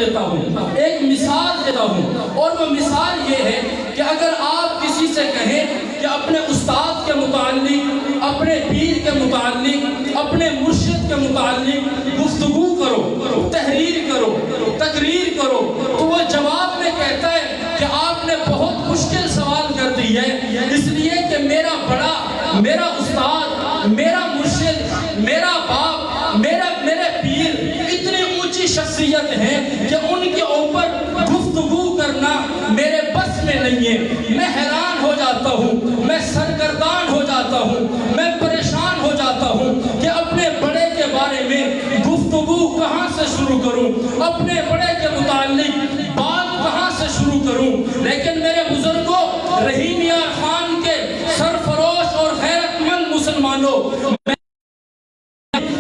دیتا ہوں، ایک مثال دیتا ہوں، اور وہ مثال یہ ہے کہ اگر آپ کسی سے کہیں کہ اپنے استاد کے متعلق، اپنے پیر کے متعلق، اپنے مرشد کے متعلق گفتگو کرو، تحریر کرو، تقریر کرو، تو وہ جواب میں کہتا ہے کہ آپ نے بہت مشکل سوال کر دی ہے، اس لیے کہ میرا بڑا، میرا استاد، میرا مرشد، میرا باپ، میرے پیر اتنی اونچی شخصیت ہیں کہ ان کے اوپر گفتگو کرنا میرے بس میں نہیں ہے۔ میں حیران ہو جاتا ہوں، میں سرگردان ہو جاتا ہوں، میں پریشان ہو جاتا ہوں کہ اپنے بڑے کے بارے میں گفتگو کہاں سے شروع کروں، اپنے بڑے کے متعلق بات کہاں سے شروع کروں۔ لیکن میرے بزرگوں، رحیم یار خان کے سرفروش اور غیرت مند مسلمانوں، میں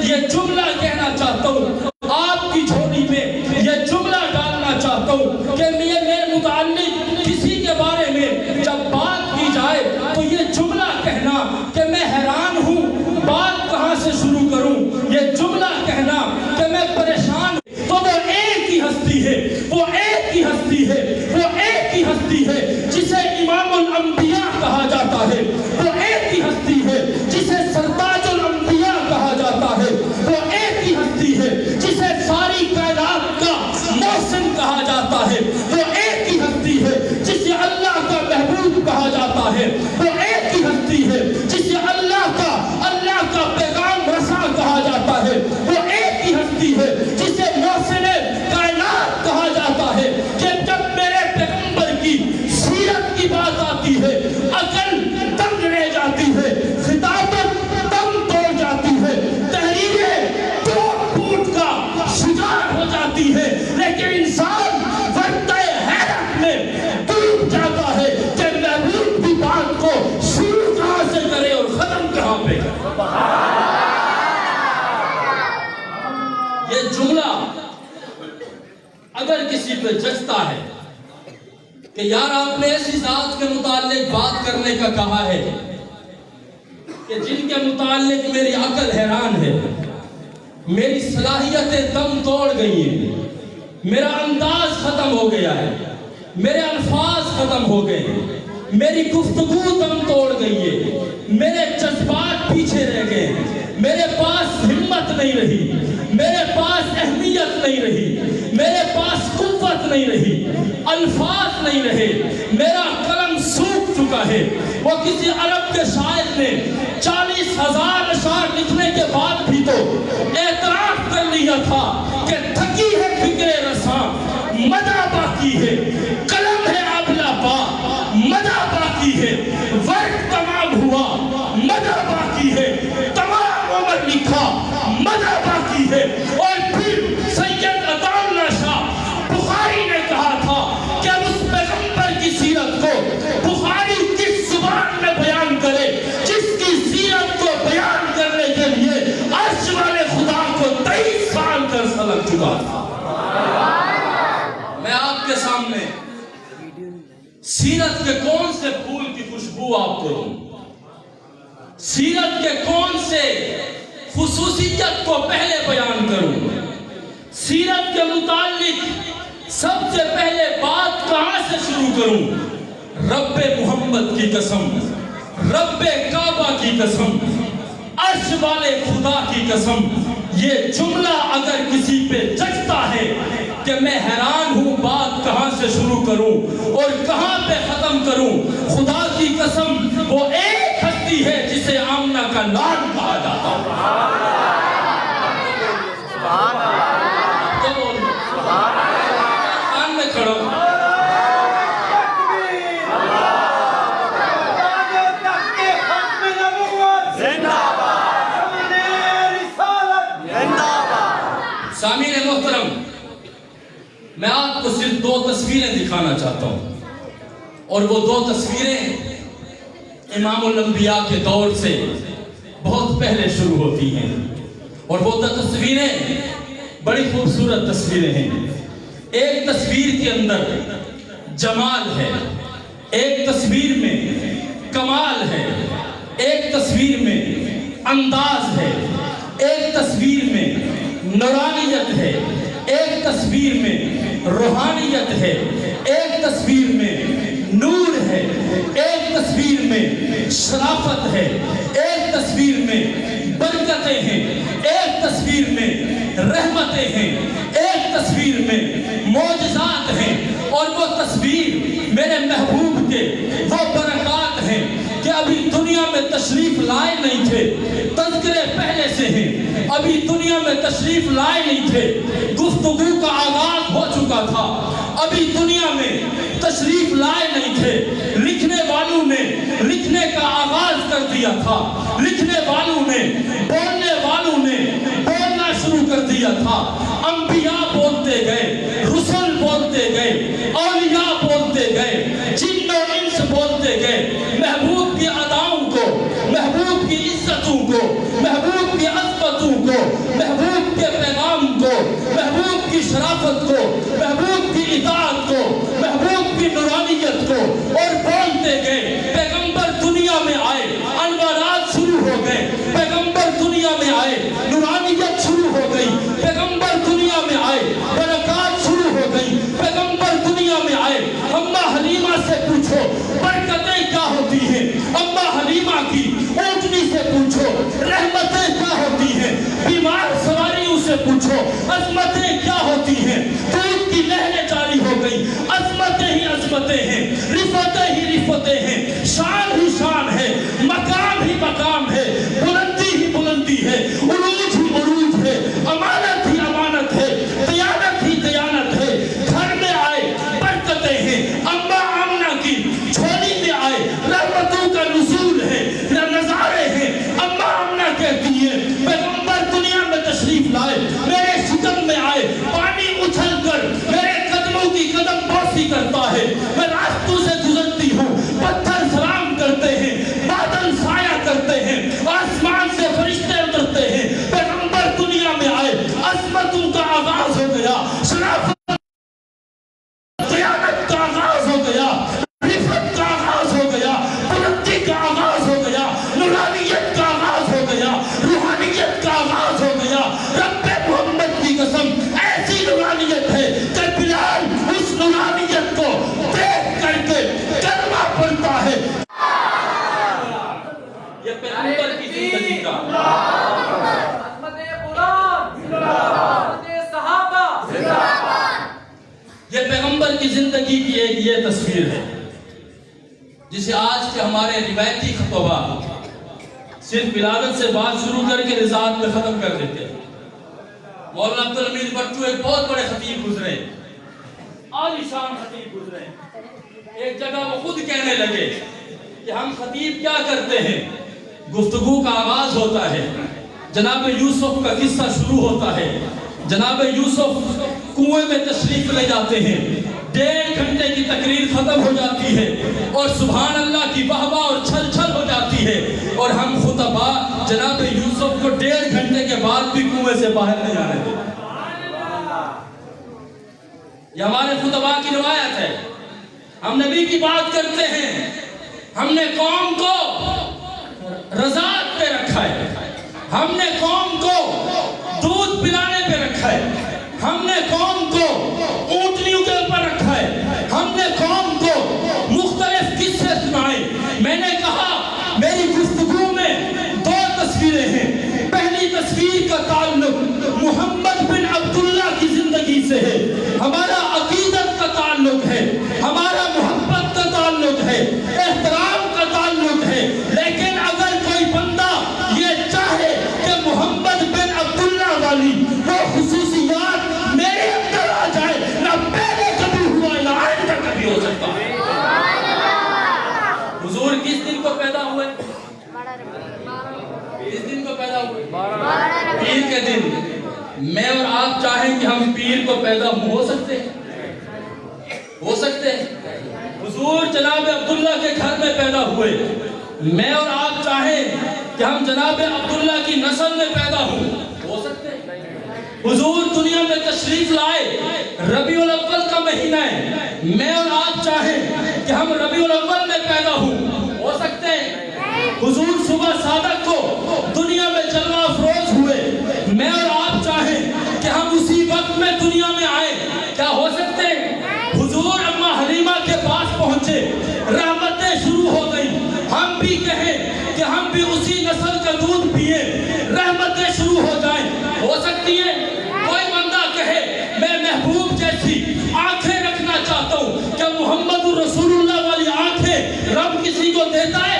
یہ جملہ کہنا چاہتا ہوں، آپ کی جھولی میں یہ جملہ ڈالنا چاہتا ہوں کہ میرے متعلق کسی کے بارے میں جب بات کی جائے تو یہ جملہ کہنا کہ میں حیران ہوں، بات کہاں سے شروع کروں، یہ جملہ کہنا کہ میں پریشان ہوں، تو وہ ایک ہی ہستی ہے، وہ ایک ہی ہستی ہے، وہ ایک ہی ہستی ہے جسے امام الانبیاء کہا جاتا ہے، وہ ایک ہی ہستی ہے جسے سرتاج الانبیاء کہا جاتا ہے، وہ ایک ہی ہستی ہے جسے ساری کائنات کا محسن کہا جاتا ہے، وہ ایک ہی ہستی ہے جسے اللہ کا محبوب کہا جاتا ہے، وہ ایک ہی ہستی ہے جسے اللہ کا پیغام رساں کہا جاتا ہے، وہ ایک ہی ہستی ہے جسے محسن کائنات کہا جاتا ہے۔ کہ جب میرے پیغمبر کی سیرت کی بات آتی ہے، عقل دنگ رہ جاتی ہے، خطابت دم توڑ جاتی ہے، تحریریں ٹوٹ پھوٹ کا شکار ہو جاتی ہے، لیکن انسان وقت حیرت میں ڈوب جاتا ہے کہ محبوب کی بات کو شروع کہاں سے کرے اور ختم کہاں پہ کرے۔ یہ جملہ اگر کسی پہ جچتا ہے کہ یار آپ نے ایسی ذات کے متعلق بات کرنے کا کہا ہے کہ جن کے متعلق میری عقل حیران ہے، میری صلاحیتیں دم توڑ گئی ہیں، میرا انداز ختم ہو گیا ہے، میرے الفاظ ختم ہو گئے ہیں، میری گفتگو دم توڑ گئی ہے، میرے جذبات پیچھے رہ گئے ہیں، میرے پاس ہمت نہیں رہی، میرے پاس اہمیت نہیں رہی، میرے پاس قوت نہیں رہی، الفاظ نہیں رہے، میرا قلم سوکھ چکا ہے۔ وہ کسی عرب کے شاعر نے 40,000 اشعار لکھنے کے بعد بھی تو اعتراف کر لیا تھا کہ تھکی ہے فکر رساں، مدہ باقی ہے، قلم ہے ابلا پا، مدہ باقی ہے، وقت تمام ہوا، مدہ باقی ہے، تمام عمر لکھا، مدہ باقی ہے۔ اور پھر سید عطا اللہ شاہ بخاری نے کہا تھا کہ اس پیغمبر کی سیرت کو بخاری کس زبان میں بیان کرے جس کی سیرت کو بیان کرنے کے لیے عرش والے خدا کو 23 سال کا عرصہ لگ چکا تھا۔ میں آپ کے سامنے سیرت کے کون سے پھول کی خوشبو آپ کو دوں، سیرت کے کون سے خصوصیت کو پہلے بیان کروں، سیرت کے متعلق سب سے پہلے بات کہاں سے شروع کروں۔ رب محمد کی قسم، رب کعبہ کی قسم، عرش والے خدا کی قسم، یہ جملہ اگر کسی پہ جچتا ہے کہ میں حیران ہوں بات کہاں سے شروع کروں اور کہاں پہ ختم کروں، خدا کی قسم وہ ایک ہستی ہے جسے آمنہ کا لال کہا جاتا ہے۔ خان میں کھڑا ہوں، سامعین محترم، میں آپ کو صرف 2 تصویریں دکھانا چاہتا ہوں، اور وہ 2 تصویریں امام الانبیاء کے دور سے بہت پہلے شروع ہوتی ہیں، اور وہ 2 تصویریں بڑی خوبصورت تصویریں ہیں۔ ایک تصویر کے اندر جمال ہے، ایک تصویر میں کمال ہے، ایک تصویر میں انداز ہے، ایک تصویر میں نورانیت ہے، ایک تصویر میں ہدایت ہے، ایک تصویر میں نور ہے، ایک تصویر میں شرافت ہے، ایک تصویر میں برکتیں ہیں، ایک تصویر میں رحمتیں ہیں، ایک تصویر میں معجزات ہیں، اور وہ تصویر میرے محبوب کے وہ برکات ہیں کہ ابھی دنیا میں تشریف لائے نہیں تھے، تذکرے پہلے سے ہیں، ابھی دنیا میں تشریف لائے نہیں تھے، گفتگو کا آغاز ہو چکا تھا، ابھی دنیا میں تشریف لائے نہیں تھے، لکھنے والوں نے لکھنے کا آغاز کر دیا تھا، لکھنے والوں نے بولنے والوں نے بولنا شروع کر دیا تھا، انبیاء بولتے گئے، رسول بولتے گئے، اولیاء بولتے گئے، جن و انس بولتے گئے، محبوب کی اداؤں کو، محبوب کی عزتوں کو، محبوب کی عظمتوں کو، محبوب کے پیغام کو، محبوب کی شرافت کو، محبوب کی اطاعت کو، محبوب کی نورانیت کو، اور بولتے گئے۔ پیغمبر دنیا میں آئے، انوارات شروع ہو گئے، پیغمبر دنیا میں آئے، نورانیت شروع ہو گئی، پیغمبر دنیا میں آئے، برکات شروع ہو گئی، پیغمبر دنیا میں آئے۔ اماں حلیمہ سے پوچھو برکتیں کیا ہوتی ہیں، اماں حلیمہ کی اونٹنی سے پوچھو رحمتیں کیا ہوتی ہیں، بیمار سواریوں سے پوچھو عظمتیں کیا ہوتی ہیں، دودھ کی نہریں جاری ہو گئی، عظمتیں ہی عظمتیں ہیں، رفتیں ہی رفتیں ہیں، شان ہی شان ہے، مقام ہی مقام ہے، بلندی ہی بلندی ہے، عروج ہی عروج ہے، امانت ہی امانت ہے، دیانت ہی دیانت ہے۔ گھر میں آئے برکتیں ہیں، اماں آمنہ کی جھولی میں آئے رحمتوں کا نزول ہے، نظارے ہیں۔ اماں آمنہ کہتی ہے پیغمبر دنیا میں تشریف لائے، میرے شکم میں آئے، پانی اچھل کر میرے قدموں کی قدم بوسی کرتا ہے، میں راستوں سے گزرتی ہوں، پتھر سلام کرتے ہیں، بادل سایہ کرتے ہیں، آسمان سے فرشتے اترتے ہیں۔ پیغمبر دنیا میں آئے، عظمتوں کا آغاز ہو گیا، شرافت قیادت کا آغاز ہو گیا، رفت کا آغاز ہو گیا، بلندی کا آغاز ہو گیا، نورانیت کا آغاز ہو گیا، روحانیت کا آغاز ہو گیا۔ رب محمد کی قسم ایسی نورانیت ہے کہ بلال اس نورانیت کو دیکھ کر کے کلمہ پڑھتا ہے۔ یہ پیغمبر کی زندگی کا عظمت قرآن، عظمت صحابہ، یہ پیغمبر کی زندگی کی ایک یہ تصویر ہے جسے آج کے ہمارے روایتی خطبہ صرف ولادت سے بات شروع کر کے رضاعت میں ختم کر دیتے ہیں۔ مولانا عبدالحمید بٹو ایک بہت بڑے خطیب گزرے، عالی شان خطیب گزرے، ایک جگہ وہ خود کہنے لگے کہ ہم خطیب کیا کرتے ہیں، گفتگو کا آغاز ہوتا ہے، جناب یوسف کا قصہ شروع ہوتا ہے، جناب یوسف کنویں میں تشریف لے جاتے ہیں، 1.5 گھنٹے کی تقریر ختم ہو جاتی ہے اور سبحان اللہ کی واہ واہ اور چھل چھل ہو جاتی ہے، اور ہم خطبہ جناب یوسف کو 1.5 گھنٹے کے بعد بھی کنویں سے باہر نہیں آنے دیتے۔ یہ ہمارے خطبہ کی روایت ہے۔ ہم نبی کی بات کرتے ہیں، ہم نے قوم کو رضاعت پہ رکھا ہے، ہم نے قوم کو دودھ پلانے پہ رکھا ہے، ہم نے قوم کو اونٹنیوں کے اوپر رکھا ہے، ہم نے قوم کو مختلف قصے سنائے۔ میں نے کہا میری گفتگو میں 2 تصویریں ہیں۔ پہلی تصویر کا تعلق محمد بن عبداللہ کی زندگی سے ہے، ہمارا عقیدت کا تعلق ہے، ہمارا محبت کا تعلق ہے، احترام کا تعلق ہے۔ لیکن اگر کوئی بندہ یہ چاہے کہ محمد بن عبداللہ والی وہ خصوصیات میرے اندر آ جائے، نہ پہلے کبھی ہوا نہ آئندہ کبھی ہو سکتا ہے۔ حضور کس دن کو پیدا ہوئے؟ کس دن کو پیدا ہوئے؟ پیر کے دن۔ میں اور آپ چاہیں کہ ہم پیر کو پیدا ہو سکتے ہیں؟ ہو سکتے ہیں؟ حضور جناب عبداللہ کے گھر میں پیدا ہوئے۔ میں اور آپ چاہیں کہ ہم جناب عبداللہ کی نسل میں پیدا ہوں، ہو سکتے ہیں؟ حضور دنیا میں تشریف لائے، ربیع الاول کا مہینہ ہے، میں اور آپ چاہیں کہ ہم ربیع الاول میں پیدا ہوں، ہو سکتے ہیں؟ حضور صبح صادق کو دنیا میں جلوہ افروز ہوئے، میں اور آپ چاہیں کہ ہم اسی وقت میں دنیا میں آئیں، کیا ہو سکتے ہیں؟ جیسی آنکھیں رکھنا چاہتا ہوں. کیا محمد رسول اللہ والی آنکھیں رب کسی کو دیتا ہے؟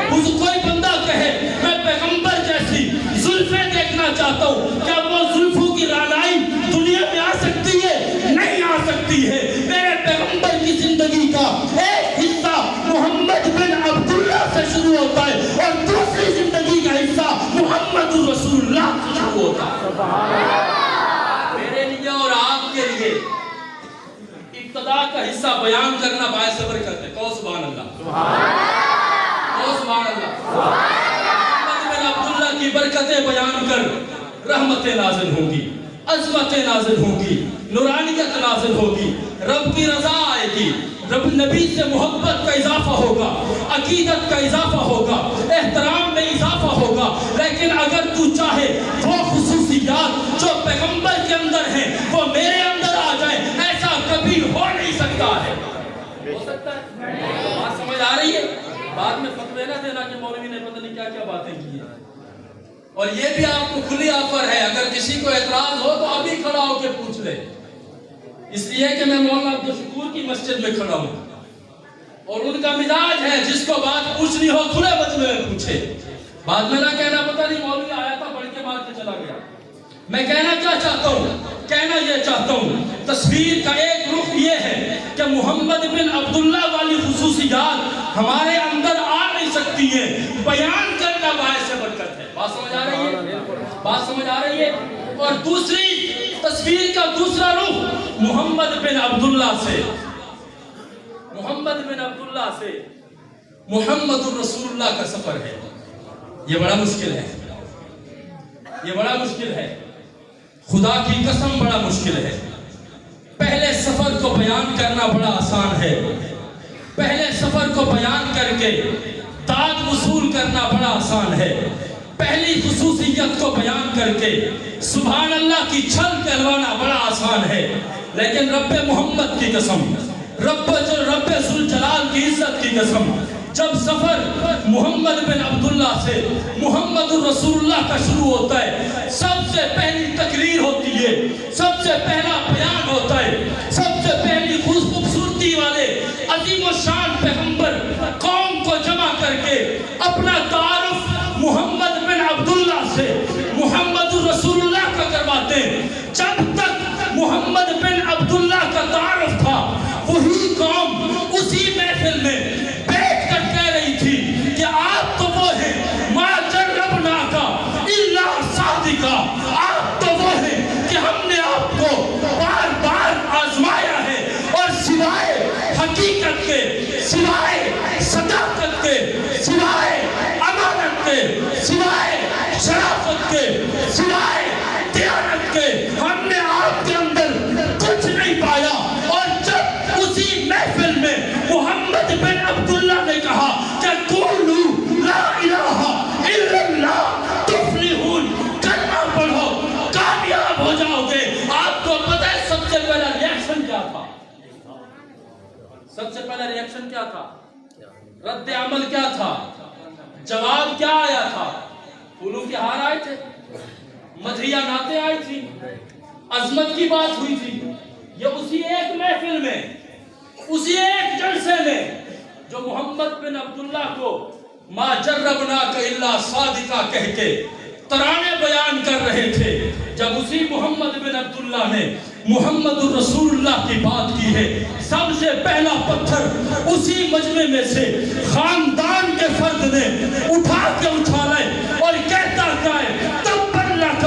کوئی بندہ کہے میں پیغمبر جیسی زلفیں دیکھنا چاہتا ہوں، کیا وہ زلفوں کی رعنائی دنیا میں آ سکتی ہے؟ نہیں آ سکتی ہے. میرے پیغمبر کی زندگی کا ایک حصہ محمد بن عبداللہ سے شروع ہوتا ہے اور دوسری زندگی کا حصہ محمد رسول اللہ سے شروع ہوتا ہے. میرے لیے اور آپ کے لیے ابتدا کا حصہ بیان کرنا باعث برکت ہے. کہو سبحان اللہ. کہو سبحان اللہ. محمد بن عبداللہ کی برکتیں بیان کر رحمتیں نازل ہوں گی، عظمتیں نازل ہوں گی، نورانیت نازل ہوگی، رب کی رضا آئے گی، رب نبی سے محبت کا اضافہ ہوگا، عقیدت کا اضافہ ہوگا، احترام میں اضافہ ہوگا. لیکن اگر تو چاہے وہ خصوصیات جو پیغمبر کے اندر ہیں وہ میرے اندر آ جائیں، ایسا کبھی ہو نہیں سکتا ہے. ہو سکتا ہے؟ بات سمجھ آ رہی ہے؟ بعد میں فتوے نہ دینا کہ مولوی نے پتہ نہیں کیا کیا باتیں کی ہیں. اور یہ بھی آپ کو کھلی آفر ہے، اگر کسی کو اعتراض ہو تو ابھی کھڑا ہو کے پوچھ لے. اس لیے کہ میں مولانا عبدالشکور کی مسجد میں کھڑا ہوں اور ان کا مزاج ہے جس کو بات پوچھنی ہو کھلے مجمع میں پوچھے. بعد میں نہ کہنا پتہ نہیں مولوی آیا تھا پڑھ کے مار کے چلا گیا. میں کہنا کیا چاہتا ہوں؟ کہنا یہ چاہتا ہوں تصویر کا ایک رخ یہ ہے کہ محمد بن عبداللہ والی خصوصیات ہمارے اندر آ نہیں سکتی ہیں، بیان کرنا باعث برکت ہے. بات سمجھ آ رہی ہے؟ بات سمجھ آ رہی ہے؟ اور دوسری تصویر کا دوسرا رخ محمد بن عبداللہ سے، محمد بن عبداللہ سے محمد الرسول اللہ کا سفر ہے. یہ بڑا مشکل ہے، یہ بڑا مشکل ہے، خدا کی قسم بڑا مشکل ہے. پہلے سفر کو بیان کرنا بڑا آسان ہے، پہلے سفر کو بیان کر کے تاج وصول کرنا بڑا آسان ہے. پہلی خصوصیت کو بیان کر کے سبحان اللہ کی چھل کہلوانا بڑا آسان ہے. لیکن رب محمد کی قسم، رب ذوالجلال کی عزت کی قسم، جب سفر محمد بن عبداللہ سے محمد الرسول اللہ کا شروع ہوتا ہے، سب سے پہلی تقریر ہوتی ہے، سب سے پہلا بیان ہوتا ہے، سب سے پہلی خوبصورتی والے عظیم الشان پیغمبر قوم کو جمع کر کے اپنا تعارف محمد بن عبداللہ سے محمد الرسول اللہ کا کرواتے ہیں. جب تک محمد بن عبداللہ کا تعارف تھا وہی قوم اسی محفل میں بیٹھ کر کہہ رہی تھی کہ آپ تو وہ ہیں ما جربناک الا صادقا، آپ تو وہ ہیں کہ ہم نے آپ کو بار بار آزمایا ہے اور سوائے حقیقت کے، سوائے صداقت کے، سوائے امانت کے، سوائے شرافت کے، سوائے دیانت کے ہم نے آپ کے اندر کچھ نہیں پایا. اور جب اسی محفل میں محمد بن عبداللہ نے کہا کہ قولوا لا الہ الا اللہ تفلحون، کلمہ پڑھو کامیاب ہو جاؤ گے. آپ کو پتہ ہے سب سے پہلا ریاکشن کیا تھا؟ سب سے پہلا ریاکشن کیا تھا؟ رد عمل کیا تھا؟ جواب کیا آیا تھا؟ پھولوں کے ہار آئے تھے، مدھیہ نعتیں آئی تھی، عظمت کی بات ہوئی تھی. یہ اسی ایک محفل میں، اسی ایک جلسے میں جو محمد بن عبداللہ کو ما جربناک الا صادقا کہہ کے ترانے بیان کر رہے تھے، جب اسی محمد بن عبداللہ نے محمد الرسول اللہ کی بات کی ہے، سب سے پہلا پتھر اسی مجمع میں سے خاندان کے فرد نے اٹھا کے اچھالا اور کہتا ہے تبا لک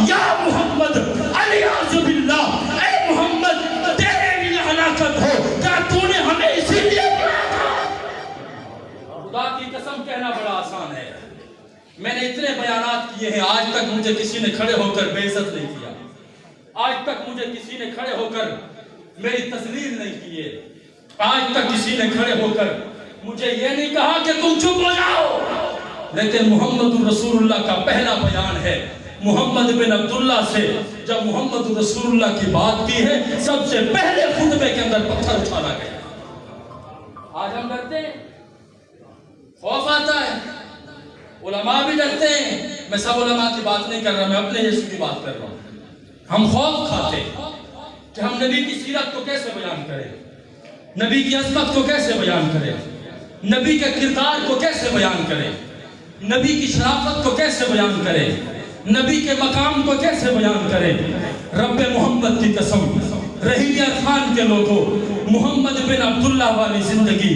یا محمد الیاذ باللہ، اے محمد تیرے لیے ہلاکت ہو، کیا تو نے ہمیں اسی لیے بلایا تھا؟ خدا کی قسم کہنا بڑا آسان ہے. میں نے اتنے بیانات کیے ہیں، آج تک مجھے کسی نے کھڑے ہو کر بے عزت نہیں کیا، آج تک مجھے کسی نے کھڑے ہو کر میری تذلیل نہیں کیے، آج تک کسی نے کھڑے ہو کر مجھے یہ نہیں کہا کہ تم چپ ہو جاؤ. لیکن محمد الرسول اللہ کا پہلا بیان ہے محمد بن عبداللہ سے. جب محمد الرسول اللہ کی بات کی ہے سب سے پہلے خطبے کے اندر پتھر اچھالا گیا. آج ہم ڈرتے ہیں، خوف آتا ہے، علماء بھی ڈرتے ہیں. میں سب علماء کی بات نہیں کر رہا، میں اپنے یسوع کی بات کر رہا ہوں. ہم خوف کھاتے ہیں، کہ ہم نبی کی سیرت کو کیسے بیان کریں، نبی کی عظمت کو کیسے بیان کریں، نبی کے کردار کو کیسے بیان کریں، نبی کی شرافت کو کیسے بیان کریں، نبی کے مقام کو کیسے بیان کریں۔ رب محمد کی قسم، رحیمیہ خان کے لوگوں، محمد بن عبداللہ والی زندگی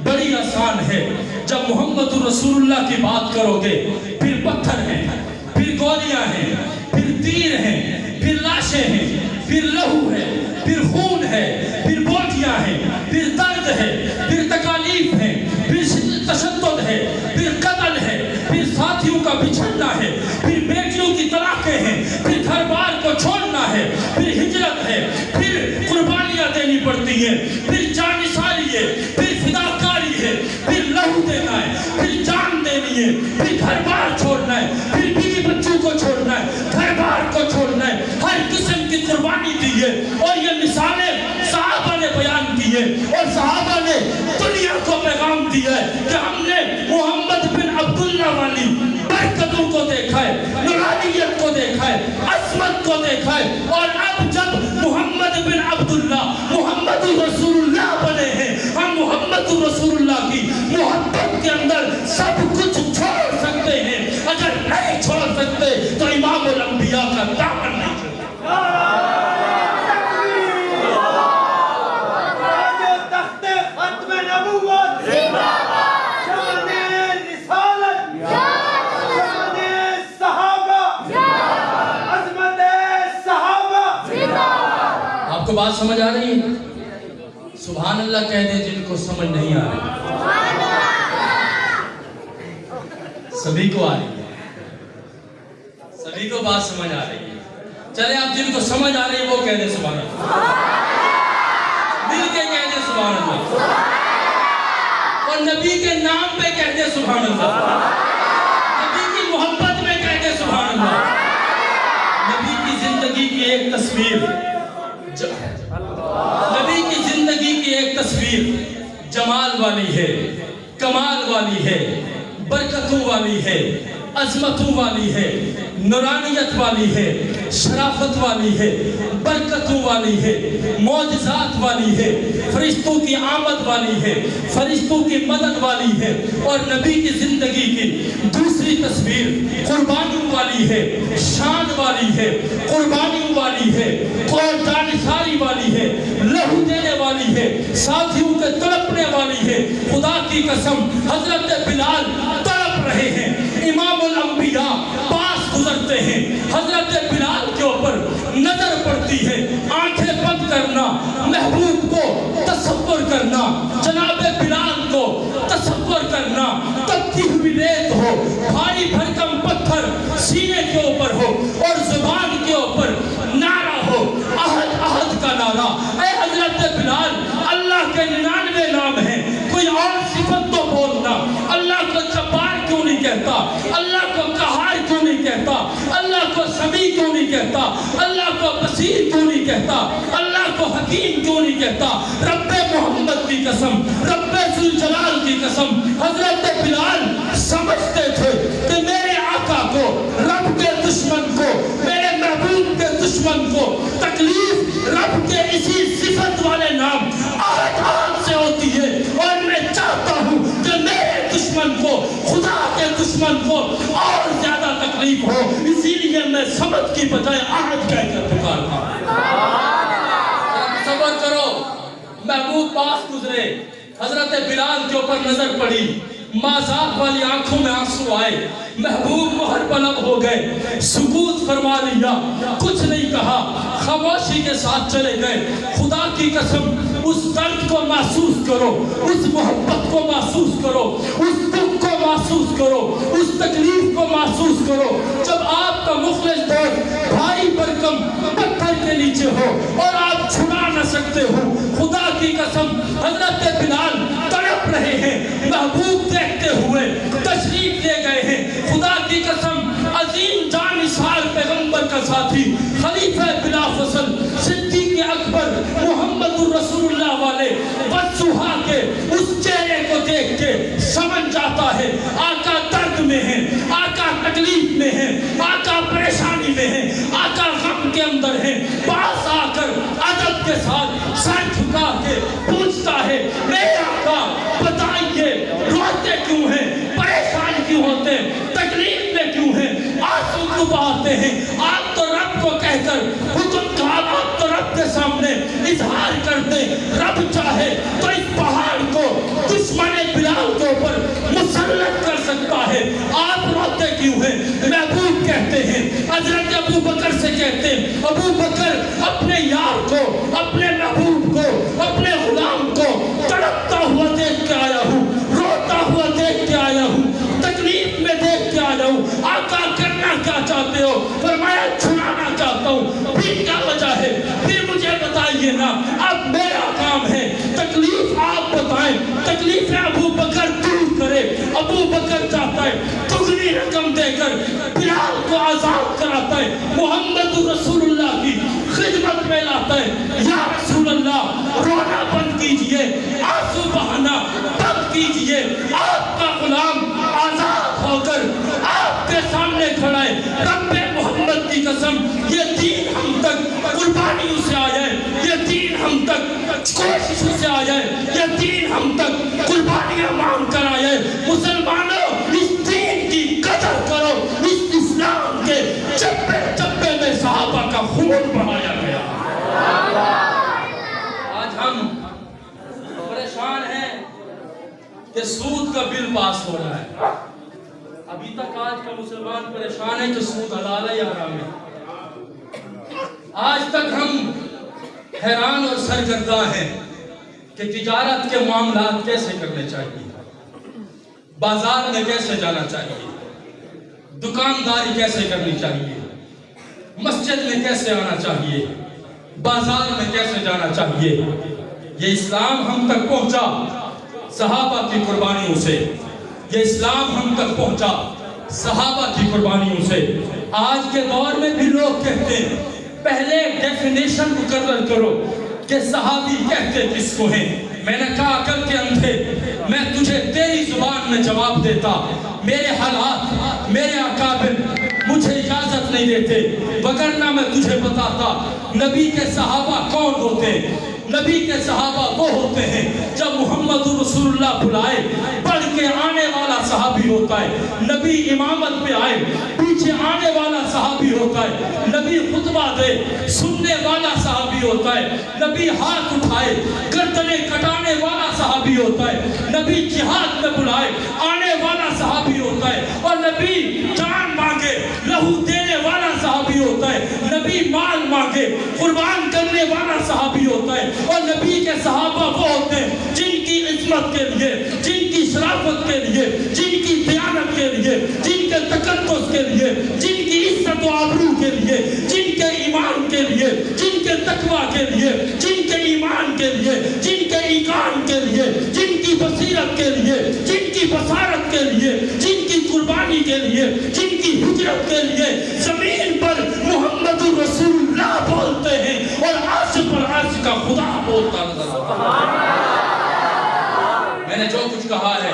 بڑی آسان ہے۔ جب محمد رسول اللہ کی بات کرو گے، پھر پتھر ہیں، پھر گولیاں ہیں، پھر تیر ہیں، پھر لاشیں ہیں، پھر لہو ہے، پھر خون ہے، پھر بوٹیاں ہیں، پھر درد ہے، پھر تکالیف ہے، پھر تشدد ہے، پھر قتل ہے، پھر ساتھیوں کا بچھڑنا ہے، پھر بیٹیوں کی طلاقیں ہیں، پھر گھر بار کو چھوڑنا ہے، پھر ہجرت ہے، پھر قربانیاں دینی پڑتی ہیں، پھر جانثاری ہے، پھر فداکاری ہے، پھر لہو دینا ہے، پھر جان دینی ہے، پھر گھر بار چھوڑنا ہے، پھر بیوی بچوں کو چھوڑنا ہے، گھر بار کو چھوڑنا ہے، ہر قسم کی قربانی دی ہے۔ اور یہ مثالیں صحابہ نے بیان کی ہے، اور صحابہ نے دنیا کو پیغام دیا ہے کہ ہم نے محمد بن عبداللہ والی برکتوں کو دیکھا ہے، نورانیت کو دیکھا ہے، عظمت کو دیکھا ہے، اور اب جب محمد بن عبداللہ محمد رسول اللہ بنے ہیں، ہم محمد رسول اللہ کی محبت کے اندر سب کچھ چھوڑ سکتے ہیں۔ اگر نہیں چھوڑ سکتے تو امام الانبیاء کا دامن نہیں چھوڑ۔ آپ کو بات سمجھ آ رہی ہے؟ سبحان اللہ کہہ دیں جن کو سمجھ نہیں آ رہی۔ سبھی کو آ رہی ہے، سبھی کو بات سمجھ آ رہی ہے۔ چلے آپ جن کو سمجھ آ رہی ہے وہ کہہ دیں سبحان اللہ، مل کے کہہ دیں سبحان اللہ، اور نبی کے نام پہ کہہ دیں سبحان اللہ، نبی کی محبت میں کہہ دیں سبحان اللہ۔ نبی کی زندگی کی ایک تصویر، نبی کی زندگی کی ایک تصویر جمال والی ہے، کمال والی ہے، برکتوں والی ہے، عظمتوں والی ہے، نورانیت والی ہے، شرافت والی ہے، برکتوں والی ہے، معجزات والی ہے، فرشتوں کی آمد والی ہے، فرشتوں کی مدد والی ہے۔ اور نبی کی زندگی کی دوسری تصویر قربانیوں والی ہے، شان والی ہے، قربانیوں والی ہے، اور جانثاری والی ہے، لہو دینے والی ہے، ساتھیوں کے تڑپنے والی ہے۔ خدا کی قسم حضرت بلال تڑپ رہے ہیں، امام الانبیاء پاس گزرتے ہیں، حضرت بلال کے اوپر نظر پڑتی ہے، آنکھیں بند کرنا، محبوب کو تصور کرنا، جناب بلال کو تصور کرنا، تپتی ہوئی ریت ہو، بھاری بھرکم پتھر سینے کے اوپر ہو، اور زبان کے اوپر نعرہ ہو، احد احد کا نعرہ۔ اے حضرت بلال، اللہ کے 99 نام ہیں، کوئی اور صفت تو بولنا۔ اللہ کو جبار کیوں نہیں کہتا؟ اللہ کو قہار کیوں نہیں کہتا؟ اللہ کو سمیع کیوں نہیں کہتا؟ اللہ کو بصیر کیوں نہیں کہتا؟ اللہ کو حکیم کیوں نہیں کہتا؟ رب محمد کی قسم، رب ذوالجلال کی قسم، حضرت بلال سمجھتے تھے کہ میرے آقا کو، رب کے دشمن کو، میرے محبوب کے دشمن کو تکلیف رب کے اسی صفت والے نام احد احد سے ہوتی ہے، اور میں چاہتا ہوں کہ میرے دشمن کو، خدا کے دشمن کو اور زیادہ تکلیف ہو، اسی لیے میں سمجھ کی بجائے احد کہہ کر پکارتا ہوں۔ تصور کرو، محبوب پاس گزرے، حضرت بلال کے اوپر نظر پڑی، مازاق والی آنکھوں میں آنسو آئے، محبوب مہر بلند ہو گئے، سکوت فرما لیا، کچھ نہیں کہا، خاموشی کے ساتھ چلے گئے۔ خدا کی قسم اس درد کو محسوس کرو، اس محبت کو محسوس کرو، اس دکھ کو محسوس کرو، اس تکلیف کو محسوس کرو، جب آپ کا مخلص دوست بھاری برکم پتھر کے نیچے ہو اور آپ چھڑا نہ سکتے ہو۔ خدا کی قسم حضرت بلال تڑپ رہے ہیں، محبوب دیکھتے ہوئے تشریف لے گئے ہیں۔ خدا کی قسم عظیم جانثار پیغمبر کا ساتھی خلیفہ بلا فصل صدیق اکبر محمد رسول اللہ والے وضحا کے اس چہرے کو دیکھ کے سمجھ جاتا ہے آقا درد میں ہے، آقا تکلیف میں ہے، آقا پریشانی میں ہے، آقا غم کے اندر ہے۔ پاس آ کر ادب کے ساتھ سر جھکا کے پوچھتا ہے میرے آقا بتائیے روتے کیوں ہیں، پریشان کیوں ہوتے ہیں، تکلیف میں کیوں ہیں، آنسو کیوں بہاتے ہیں؟ آپ تو رب کو کہہ کر حکم کا آپ تو رب کے سامنے اظہار کرتے، رب چاہے تو اس پہاڑ کو دشمن بلال کے اوپر مسلط کر سکتا ہے، آپ روتے کیوں ہیں؟ محبوب کہتے ہیں، حضرت ابو بکر سے کہتے ہیں ابو بکر اپنے یار کو، اپنے محبوب کو، اپنے غلام کو تڑپتا ہوا دیکھ کے آیا ہوں، روتا ہوا دیکھ کے آیا ہوں، تکلیف میں دیکھ کے آیا ہوں، آقا کرنا کیا چاہتے ہو؟ فرمایا چھڑانا چاہتا ہوں، پھر کیا وجہ ہے؟ پھر مجھے بتائیے نا، اب میرا کام ہے تکلیف آپ بتائیں، تکلیف ابو بکر دور کرے، ابو بکر چاہتا ہے دگنی رقم دے کر بلال کو آزاد کراتا ہے، محمد رسول اللہ کی خدمت میں لاتا ہے، یا رسول اللہ رونا بند کیجئے، آنسو بہانا بند کیجئے، آپ کا غلام آزاد ہو کر آپ کے سامنے کھڑا ہے، رب محمد کی قسم یہ دین ہم تک قربانیوں سے آیا ہے، یہ دین ہم تک کوششوں سے آیا ہے، یہ دین ہم تک قربانیاں مانگ کر آیا ہے۔ مسلمانوں اس دین کی قدر کرو، اس اسلام کے چپے چپے میں صحابہ کا خون بہایا گیا۔ آج ہم پریشان ہیں کہ سود کا بل پاس ہو رہا ہے، ابھی تک آج کا مسلمان پریشان ہے کہ سود حلال ہے یا حرام ہے۔ آج تک ہم حیران اور سرگرداں ہیں کہ تجارت کے معاملات کیسے کرنے چاہیے، بازار میں کیسے جانا چاہیے، دکانداری کیسے کرنی چاہیے، مسجد میں کیسے آنا چاہیے، بازار میں کیسے جانا چاہیے۔ یہ اسلام ہم تک پہنچا صحابہ کی قربانیوں سے، یہ اسلام ہم تک پہنچا صحابہ کی قربانیوں سے۔ آج کے دور میں بھی لوگ کہتے ہیں پہلے ڈیفینیشن مقرر کرو کہ صحابی کہتے کس کو ہیں۔ میں نے کہا عقل کے اندھے، میں تجھے تیری زبان میں جواب دیتا، میرے حالات، میرے اکابر مجھے اجازت نہیں دیتے، وگرنہ میں تجھے بتاتا نبی کے صحابہ کون ہوتے ہیں۔ نبی کے صحابہ وہ ہوتے ہیں جب محمد رسول اللہ بلائے بڑھ کے آنے والا صحابی ہوتا ہے، نبی امامت پہ آئے پیچھے آنے والا صحابی ہوتا ہے، نبی خطبہ دے سننے والا صحابی ہوتا ہے، نبی ہاتھ اٹھائے گردنیں کٹانے والا صحابی ہوتا ہے، نبی جہاد میں بلائے آنے والا صحابی ہوتا ہے، اور نبی جان مانگے لہو دینے والا صحابی ہوتا ہے، نبی مال مانگے قربان کرنے والا صحابی ہوتا ہے۔ اور نبی کے صحابہ وہ ہوتے ہیں جن کی عظمت کے لیے، جن کی شرافت کے لیے، جن کی دیانت کے لیے، جن کے تقدس کے لیے، جن کی عزت و آبرو کے لیے، جن کے ایمان کے لیے، جن کے تقوی کے لیے، جن کے ایمان کے لیے، جن کے ایقان کے لیے، جن کی بصیرت کے لیے، جن کی بصارت کے لیے، جن کی قربانی کے لیے، جن کی ہجرت کے لیے زمین پر محمد رسول اللہ بولتے ہیں اور عرش پر عرش کا خدا بولتا نظر آتا ہے۔ میں نے جو کچھ کہا ہے،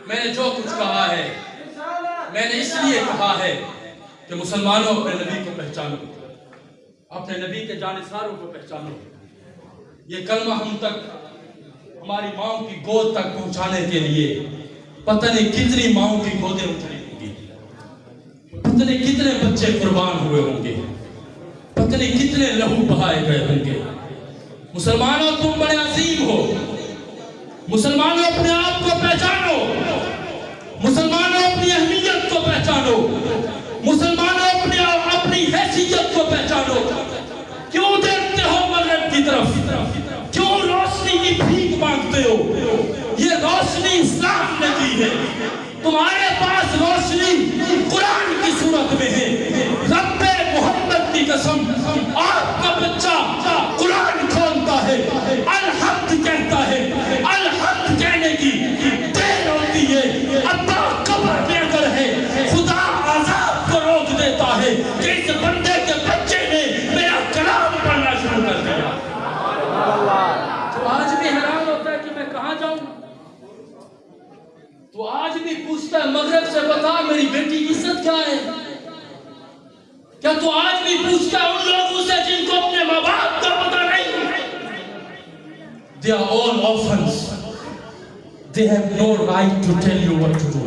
میں نے جو کچھ کہا ہے، میں نے اس لیے کہا ہے کہ مسلمانوں اپنے نبی کو پہچانو، اپنے نبی کے جانثاروں کو پہچانو۔ یہ کلمہ ہم تک، ہماری ماؤں کی گود تک پہنچانے کے لیے پتہ نہیں کتنی ماؤں کی گودیں اٹھنی ہوں گی، پتہ نہیں کتنے بچے قربان ہوئے ہوں گے، پتہ نہیں کتنے لہو بہائے گئے ہوں گے۔ مسلمانوں تم بڑے عظیم ہو، مسلمانوں اپنے آپ کو پہچانو، مسلمانوں اپنی اہمیت کو پہچانو، مسلمانوں اپنی حیثیت کو پہچانو۔ کیوں دیکھتے ہو مغرب کی طرف؟ کیوں روشنی کی بھیک مانگتے ہو؟ یہ روشنی اسلام نے دی ہے، تمہارے پاس روشنی قرآن کی صورت میں ہے۔ رب محمد کی قسم آپ کا بچہ قرآن کھولتا ہے، الحمد کہتا ہے، الحمد کہنے کی دیر ہوتی ہے، ابا قبر میں اگر ہے خدا عذاب کو روک دیتا ہے کہ اس بندے کے بچے نے میرا کلام پڑھنا شروع کر دیا۔ تو آج بھی حیران ہوتا ہے کہ میں کہاں جاؤں، تو آج بھی پوچھتا ہے مغرب سے بتا میری بیٹی کی عزت کیا ہے۔ کیا تو آج بھی پوچھتا ہے ان لوگوں سے جن کو اپنے ماں باپ کا پتہ نہیں they are all orphans. They have no right to tell you what to do.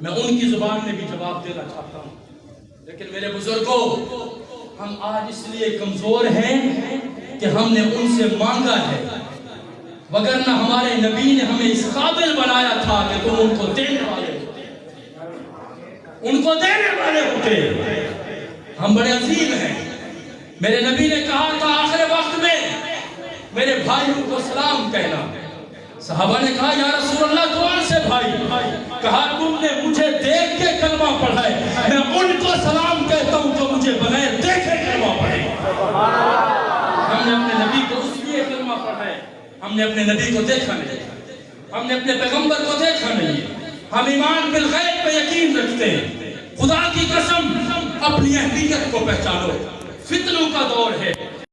میں ان کی زبان میں بھی جواب دینا چاہتا ہوں. لیکن میرے بزرگوں، ہم آج اس لیے کمزور ہیں کہ ہم نے ان سے مانگا ہے، وگرنہ ہمارے نبی نے ہمیں اس قابل بنایا تھا کہ تم ان کو دینے والے ہوتے. ہم بڑے عظیم ہیں. میرے نبی نے کہا تھا آخر وقت میں میرے بھائیوں کو سلام کہنا. صحابہ نے کہا یا رسول اللہ کون سے بھائی؟ کہا تم نے مجھے دیکھ کے کلمہ پڑھا ہے، میں ان کو سلام کہتا ہوں جو مجھے بغیر دیکھے کلمہ پڑھے. ہم نے اپنے نبی کو اس لیے کلمہ پڑھا ہے، ہم نے اپنے نبی کو دیکھا نہیں، ہم نے اپنے پیغمبر کو دیکھا نہیں. ہم ایمان بالغیب پہ یقین رکھتے ہیں. خدا کی قسم اپنی اہمیت کو پہچانو. فتنوں کا دور ہے.